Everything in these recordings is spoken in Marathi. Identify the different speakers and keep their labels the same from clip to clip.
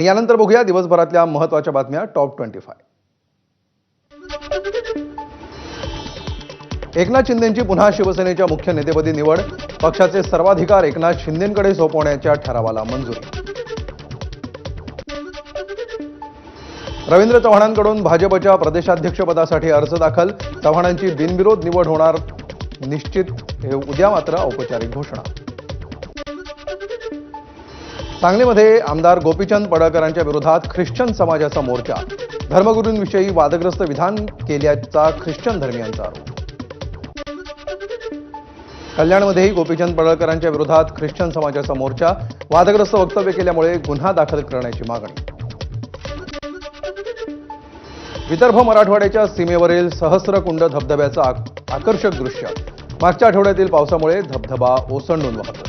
Speaker 1: यानंतर बघूया दिवसभरातल्या महत्त्वाच्या बातम्या टॉप 25। एकनाथ शिंदेंची पुन्हा शिवसेनेच्या मुख्य नेतेपदी निवड, पक्षाचे सर्वाधिकार एकनाथ शिंदेंकडे सोपवण्याच्या ठरावाला मंजुरी। रवींद्र चव्हाणांकडून भाजपच्या प्रदेशाध्यक्षपदासाठी अर्ज दाखल, चव्हाणांची बिनविरोध निवड होणार निश्चित, हे उद्या मात्र औपचारिक घोषणा। सांगलीमध्ये आमदार गोपीचंद पडळकरांच्या विरोधात ख्रिश्चन समाजाचा मोर्चा, धर्मगुरूंविषयी वादग्रस्त विधान केल्याचा ख्रिश्चन धर्मीयांचा आरोप। कल्याणमध्येही गोपीचंद पडळकरांच्या विरोधात ख्रिश्चन समाजाचा मोर्चा, वादग्रस्त वक्तव्य केल्यामुळे गुन्हा दाखल करण्याची मागणी। विदर्भ मराठवाड्याच्या सीमेवरील सहस्रकुंड धबधब्याचं आकर्षक दृश्य, मागच्या आठवड्यातील पावसामुळे धबधबा ओसंडून वाहतो।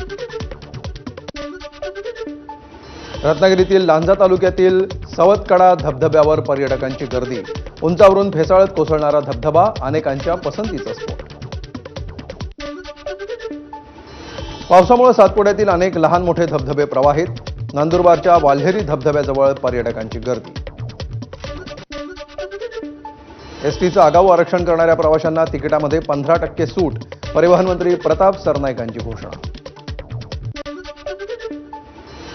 Speaker 1: रत्नागिरीतील लांजा तालुक्यातील सवतकडा धबधब्यावर पर्यटकांची गर्दी, उंचावरून फेसाळत कोसळणारा धबधबा अनेकांच्या पसंतीचा स्पॉट। पावसामुळे सातपुड्यातील अनेक लहान मोठे धबधबे प्रवाहित, नंदुरबारच्या वाल्हेरी धबधब्याजवळ पर्यटकांची गर्दी। एसटीचं आगाऊ आरक्षण करणाऱ्या प्रवाशांना तिकिटामध्ये 15% सूट, परिवहन मंत्री प्रताप सरनाईकांची घोषणा।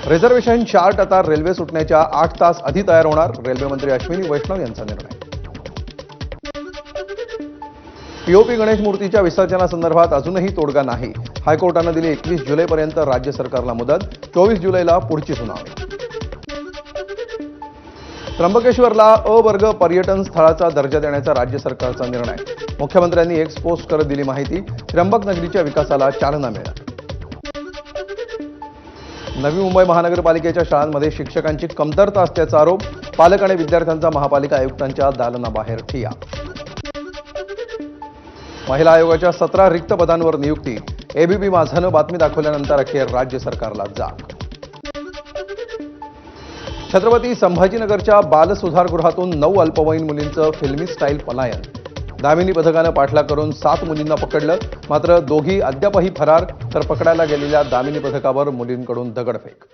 Speaker 1: रिझर्वेशन चार्ट आता रेल्वे सुटण्याच्या 8 तास आधी तयार होणार, रेल्वे मंत्री अश्विनी वैष्णव यांचा निर्णय। पीओपी गणेश मूर्तीच्या विसर्जनासंदर्भात अजूनही तोडगा नाही, हायकोर्टानं दिली 21 जुलैपर्यंत राज्य सरकारला मुदत, 24 जुलैला पुढची सुनावणी। त्र्यंबकेश्वरला अ वर्ग पर्यटन स्थळाचा दर्जा देण्याचा राज्य सरकारचा निर्णय, मुख्यमंत्र्यांनी एक्स पोस्ट करत दिली माहिती, त्र्यंबक नगरीच्या विकासाला चालना मिळणार। नवी मुंबई महानगरपालिकेच्या शाळांमध्ये शिक्षकांची कमतरता असल्याचा आरोप, पालक आणि विद्यार्थ्यांचा महापालिका आयुक्तांच्या दालनाबाहेर ठिय्या। महिला आयोगाच्या 17 रिक्त पदांवर नियुक्ती, एबीपी माझानं बातमी दाखवल्यानंतर अखेर राज्य सरकारला जाग। छत्रपती संभाजीनगरच्या बालसुधारगृहातून 9 अल्पवयीन मुलींचं फिल्मी स्टाईल पलायन, दामिनी पथकानं पाठलाग करून 7 मुलींना पकडलं, मात्र दोघी अद्यापही फरार, तर पकडायला गेलेल्या दामिनी पथकावर मुलींकडून दगडफेक।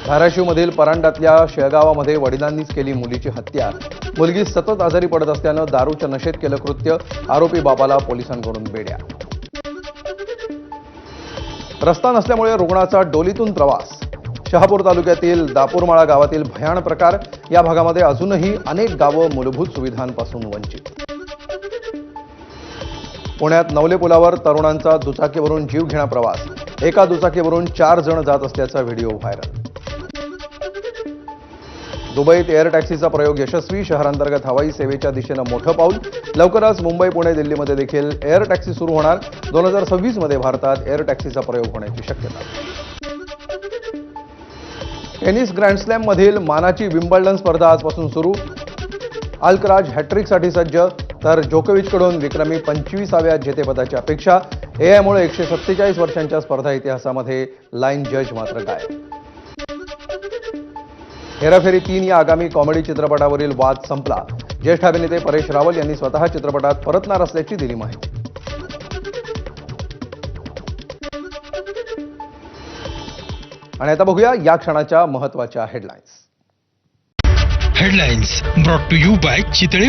Speaker 1: धाराशिवमधील परांडातल्या शेळगावामध्ये वडिलांनीच केली मुलीची हत्या, मुलगी सतत आजारी पडत असल्यानं दारूच्या नशेत केलं कृत्य, आरोपी बापाला पोलिसांकडून बेड्या। रस्ता नसल्यामुळे रुग्णाचा डोलीतून प्रवास, शहापूर तालुक्यातील दापूरमाळा गावातील भयाण प्रकार, या भागामध्ये अजूनही अनेक गावं मूलभूत सुविधांपासून वंचित। पुण्यात नवले पुलावर तरुणांचा दुचाकीवरून जीवघेणा प्रवास, एका दुचाकीवरून 4 जण जात असल्याचा व्हिडिओ व्हायरल। दुबईत एअर टॅक्सीचा प्रयोग यशस्वी, शहरांतर्गत हवाई सेवेच्या दिशेनं मोठं पाऊल, लवकरच मुंबई, पुणे, दिल्लीमध्ये देखील एअर टॅक्सी सुरू होणार, 2026 मध्ये भारतात एअर टॅक्सीचा प्रयोग होण्याची शक्यता। टेनिस ग्रँडस्लॅम मधील मानाची विम्बल्डन स्पर्धा आजपासून सुरू, अल्कराज हॅट्रिकसाठी सज्ज, तर जोकोविचकडून विक्रमी 25व्या जेतेपदाची अपेक्षा, एआयमुळे 147 वर्षांच्या स्पर्धा इतिहासामध्ये लाईन जज मात्र गायब। हेराफेरी 3 या आगामी कॉमेडी चित्रपटावरील वाद संपला, ज्येष्ठ अभिनेते परेश रावल यांनी स्वतः चित्रपटात परतणार असल्याची दिली माहिती। आणि आता बघूया या क्षणाच्या महत्त्वाच्या headlines.
Speaker 2: Brought to you by Chitale